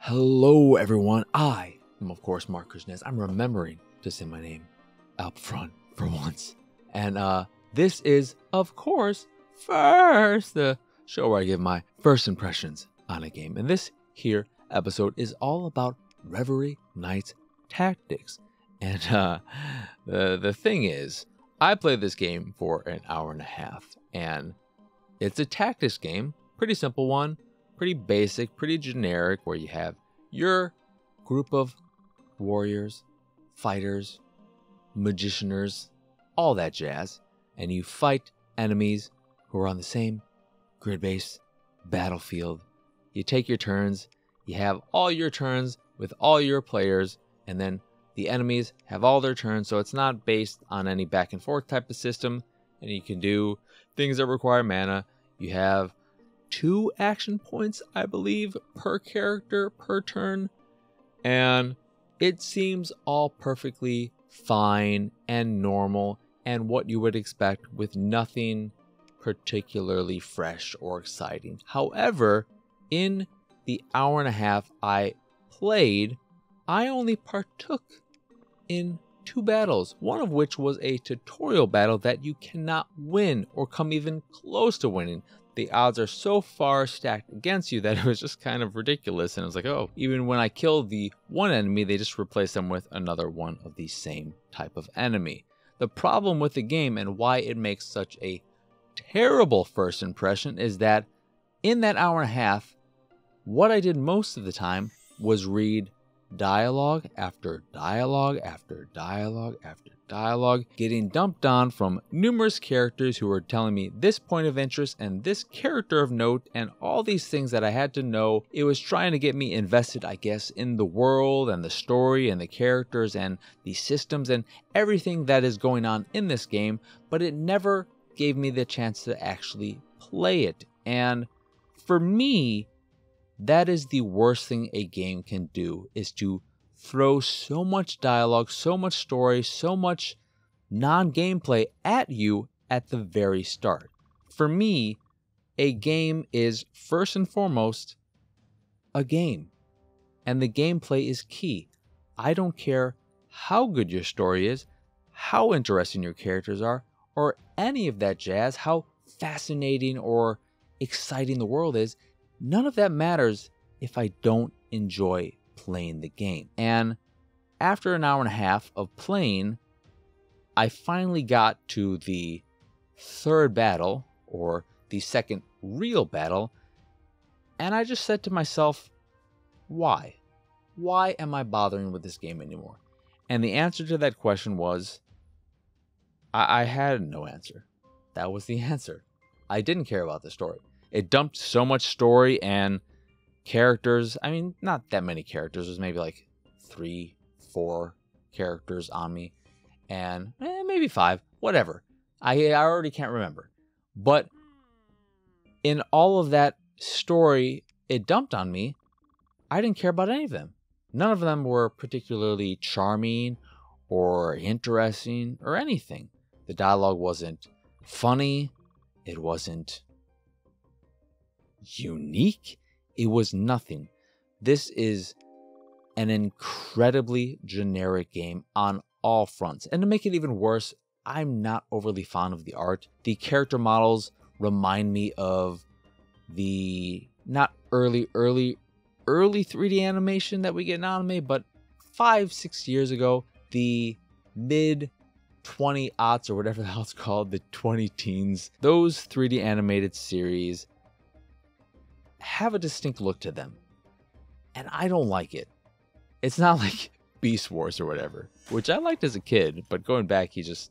Hello everyone, I am of course Mark Krishnez. I'm remembering to say my name up front for once. And this is of course First, the show where I give my first impressions on a game. And this here episode is all about Reverie Knights Tactics. And the thing is, I played this game for an hour and a half, and it's a tactics game, pretty simple one, pretty basic, pretty generic, where you have your group of warriors, fighters, magicianers, all that jazz, and you fight enemies who are on the same grid-based battlefield. You take your turns, you have all your turns with all your players, and then the enemies have all their turns, so it's not based on any back and forth type of system, and you can do things that require mana. You have 2 action points, I believe, per character per turn, and it seems all perfectly fine and normal and what you would expect, with nothing particularly fresh or exciting. However, in the hour and a half I played, I only partook in 2 battles, one of which was a tutorial battle that you cannot win or come even close to winning. The odds are so far stacked against you that it was just kind of ridiculous. And it was like, oh, even when I killed the one enemy, they just replaced them with another one of the same type of enemy. The problem with the game and why it makes such a terrible first impression is that in that hour and a half, what I did most of the time was read dialogue after dialogue after dialogue after dialogue, getting dumped on from numerous characters who were telling me this point of interest and this character of note and all these things that I had to know. It was trying to get me invested, I guess, in the world and the story and the characters and the systems and everything that is going on in this game, but it never gave me the chance to actually play it. And for me, that is the worst thing a game can do, is to throw so much dialogue, so much story, so much non-gameplay at you at the very start. For me, a game is first and foremost a game, and the gameplay is key. I don't care how good your story is, how interesting your characters are, or any of that jazz, how fascinating or exciting the world is. None of that matters if I don't enjoy playing the game. And after an hour and a half of playing, I finally got to the 3rd battle, or the second real battle, and I just said to myself, why? Why am I bothering with this game anymore? And the answer to that question was, I had no answer. That was the answer. I didn't care about the story. It dumped so much story and characters. I mean, not that many characters. There's maybe like 3, 4 characters on me. And maybe 5. Whatever. I already can't remember. But in all of that story it dumped on me, I didn't care about any of them. None of them were particularly charming or interesting or anything. The dialogue wasn't funny. It wasn't unique. It was nothing. This is an incredibly generic game on all fronts. And to make it even worse, I'm not overly fond of the art. The character models remind me of the not early 3D animation that we get in anime, but 5-6 years ago, the mid 20-aughts or whatever the hell it's called, the 20 teens. Those 3D animated series have a distinct look to them, and I don't like it. It's not like Beast Wars or whatever, which I liked as a kid, but going back, it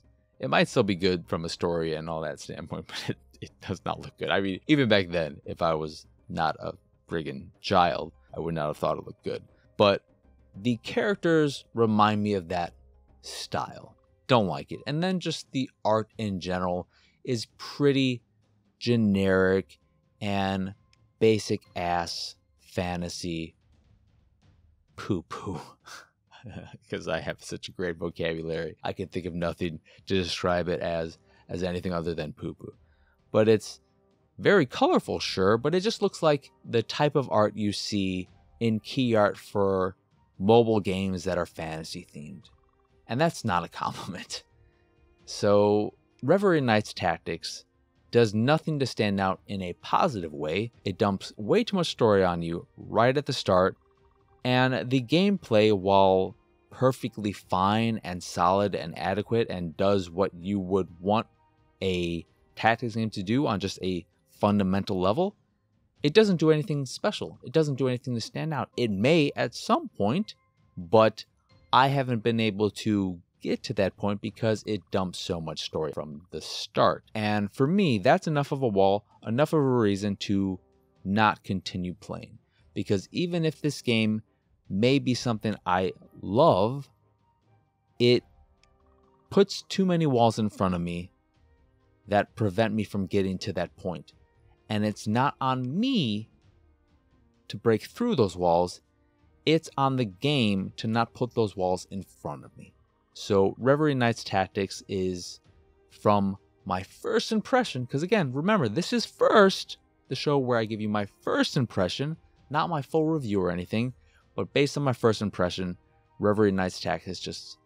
might still be good from a story and all that standpoint, but it does not look good. I mean, even back then, if I was not a friggin' child, I would not have thought it looked good. But the characters remind me of that style. Don't like it. And then just the art in general is pretty generic and basic ass fantasy poo-poo. Because I have such a great vocabulary, I can think of nothing to describe it as anything other than poo-poo. But it's very colorful, sure, but it just looks like the type of art you see in key art for mobile games that are fantasy themed. And that's not a compliment. So Reverie Knights Tactics does nothing to stand out in a positive way. It dumps way too much story on you right at the start. And the gameplay, while perfectly fine and solid and adequate and does what you would want a tactics game to do on just a fundamental level, it doesn't do anything special. It doesn't do anything to stand out. It may at some point, but I haven't been able to get to that point because it dumps so much story from the start. And for me, that's enough of a wall, enough of a reason to not continue playing. Because even if this game may be something I love, it puts too many walls in front of me that prevent me from getting to that point. And it's not on me to break through those walls. It's on the game to not put those walls in front of me. So Reverie Knights Tactics is, from my first impression, because again, remember, this is first, the show where I give you my first impression, not my full review or anything, but based on my first impression, Reverie Knights Tactics just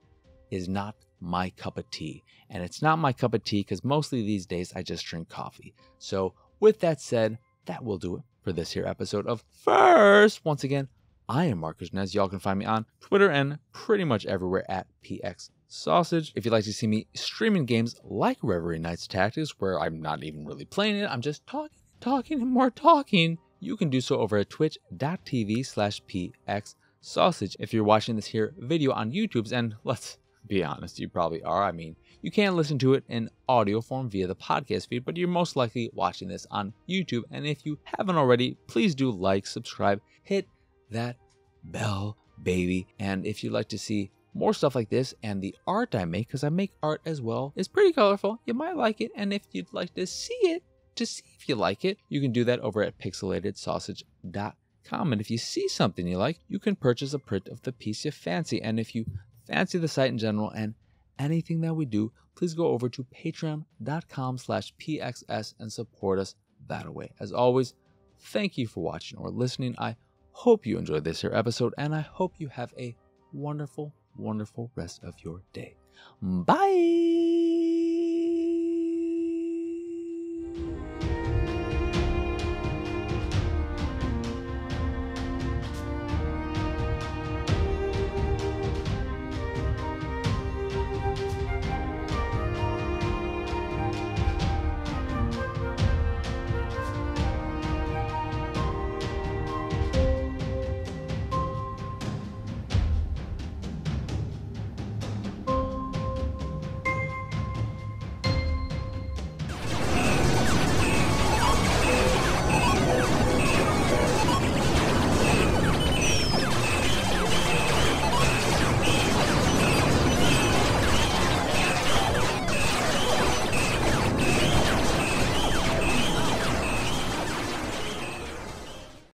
is not my cup of tea. And it's not my cup of tea because mostly these days I just drink coffee. So with that said, that will do it for this here episode of First. Once again, I am Marcus Nez. Y'all can find me on Twitter and pretty much everywhere at PX Sausage. If you'd like to see me streaming games like Reverie Knights Tactics, where I'm not even really playing it, I'm just talking, and more talking, you can do so over at twitch.tv/PX Sausage. If you're watching this here video on YouTube's, and let's be honest, you probably are. I mean, you can't listen to it in audio form via the podcast feed, but you're most likely watching this on YouTube. And if you haven't already, please do like, subscribe, hit that bell, baby. And if you'd like to see more stuff like this and the art I make, because I make art as well, is pretty colorful, you might like it. And if you'd like to see it, to see if you like it, you can do that over at pixelatedsausage.com. And if you see something you like, you can purchase a print of the piece you fancy. And if you fancy the site in general and anything that we do, please go over to patreon.com/pxs and support us that way. As always, thank you for watching or listening. I hope you enjoyed this here episode, and I hope you have a wonderful, wonderful rest of your day. Bye!